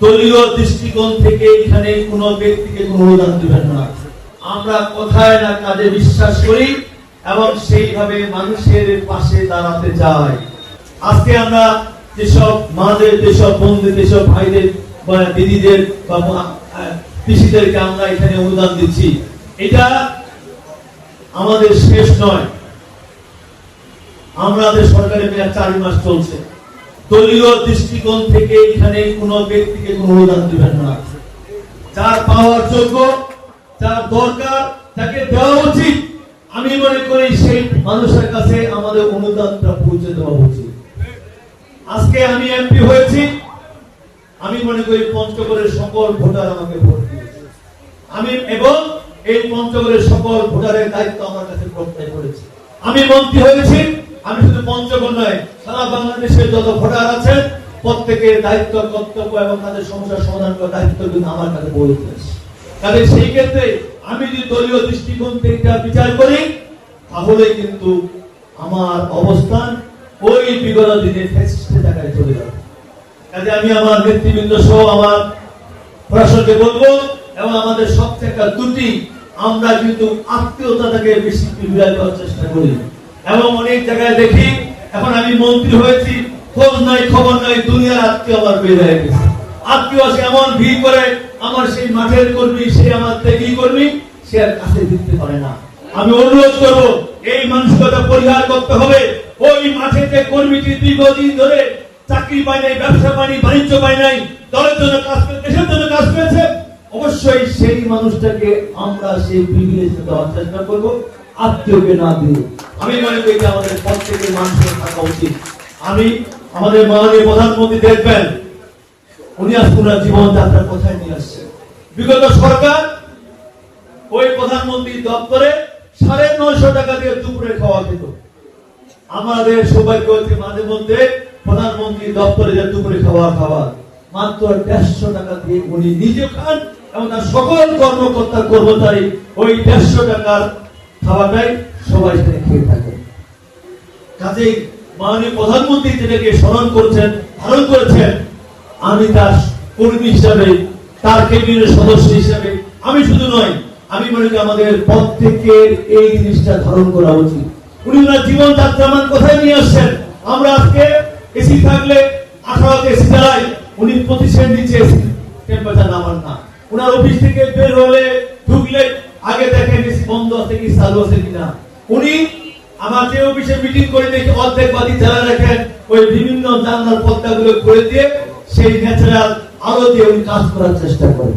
দলীয় দৃষ্টিকোণ থেকে এখানে কোনো ব্যক্তিকে কোনো অনুদান দিবেন না। আমরা কথায় না কাজে বিশ্বাস করি এবং সেইভাবে মানুষের পাশে দাঁড়াতে চাই। আজকে আমরা যেসব মাদের, যেসব বোনদের, যেসব ভাইদের বা দিদিদের বা পিসিদেরকে আমরা এখানে অনুদান দিচ্ছি, এটা আমাদের শেষ নয়। আমাদের সরকারের মেয়াদ 4 মাস চলছে। দলীয় দৃষ্টিকোণ থেকে এখানে কোনো ব্যক্তিকে কোনো অনুদান দিবেন না। যার পাওয়ার যোগ্য, যার দরকার, তাকে দেওয়া উচিত। আমি মনে করি সেই মানুষের কাছে আমাদের অনুদানটা পৌঁছে দেওয়া উচিত। আজকে আমি এমপি হয়েছি, আমি মনে করি পঞ্চগড়ের সকল ভোটার আমাকে ভোট দিয়েছে। আমি এবং এই পঞ্চগড়ের সকল ভোটারের দায়িত্ব আমার কাছে প্রত্যায় করেছি। আমি মন্ত্রী হয়েছি, আমি শুধু পঞ্চগড় নয়, সারা বাংলাদেশের যত ভোটার আছেন প্রত্যেকের দায়িত্ব, কর্তব্য এবং তাদের সমস্যার সমাধান করার দায়িত্ব কিন্তু আমার কাছে পড়ে গেছে। কাজে সেই ক্ষেত্রে আমি যদি দলীয় দৃষ্টিকোণ থেকে বিচার করি, তাহলে কিন্তু আমার অবস্থান ওই বিগত দিনে ফ্যাসিস্টের জায়গায় চলে যাবে। কাজে আমি আমার নেতৃবৃন্দ সহ আমার প্রশাসনকে বলবো এবং আমাদের সবচেয়ে একটা ত্রুটি, আমরা কিন্তু আত্মীয়তাটাকে বেশি বিরাজ করার চেষ্টা করি এবং অনেক জায়গায় দেখি এখন আমি মন্ত্রী হয়েছি, খোঁজ নাই খবর নাই, দুনিয়ার আত্মীয় আমার বের হয়ে গেছে। আত্মীয় সে এমন ভিড় করে, আমার সেই মাঠের কর্মী, সে আমার ত্যাগী কর্মী, সে আর কাছে দিতে পারে না। আমি অনুরোধ করবো এই মানসিকতা পরিহার করতে হবে। ওই মাঠে যে কর্মীটি দীর্ঘদিন ধরে চাকরি পায় নাই, ব্যবসা পায়নি, বাণিজ্য পায় নাই, দলের জন্য কাজ করে, দেশের জন্য কাজ করেছে, অবশ্যই সেই মানুষটাকে আমরা সেই প্রিভিলেজ দেওয়ার চেষ্টা করবো, আত্মীয়কে না দিয়ে। আমি মনে করি যে আমাদের প্রত্যেকের মানুষের থাকা উচিত। আমি আমাদের মাননীয় প্রধানমন্ত্রী দেখবেন, উনি আজকে জীবনযাত্রা কোথায় নিয়ে আসছে। বিগত সরকার ওই প্রধানমন্ত্রী দপ্তরে 950 টাকা দিয়ে দুপুরে খাওয়া খেত। আমাদের সৌভাগ্য হচ্ছে মাঝে মধ্যে প্রধানমন্ত্রী দপ্তরে যে দুপুরে খাবার মাত্র 150 টাকা দিয়ে উনি নিজে খান এবং তার সকল কর্মকর্তা কর্মচারী ওই 150 টাকার খাবারটাই সবাই খেয়ে থাকে। কাজেই মাননীয় প্রধানমন্ত্রী যেটাকে স্মরণ করছেন, ধারণ করেছেন, আমি তার কর্মী হিসাবে, তার ক্যাবিনেটের সদস্য হিসাবে আমি শুধু নয়, আমি মনে করি আমাদের প্রত্যেকের এই জিনিসটা ধারণ করা উচিত। উনি ওনার জীবনযাত্রা মান কোথায় নিয়ে আসছেন। আমরা আজকে এসি থাকলে 18তে এসি চালাই, উনি 25 নিচে এসি টেম্পারেচার নামান না। ওনার অফিস থেকে বের হলে ঢুকলে আগে দেখেন এসি বন্ধ আছে কি চালু আছে কিনা। উনি আমার যে অফিসে মিটিং করে দেখি অর্ধেক বাতি জ্বালা রাখেন, ওই বিভিন্ন জানলার পর্দাগুলো খুলে দিয়ে সেই ন্যাচারাল আলো দিয়ে উনি কাজ করার চেষ্টা করেন।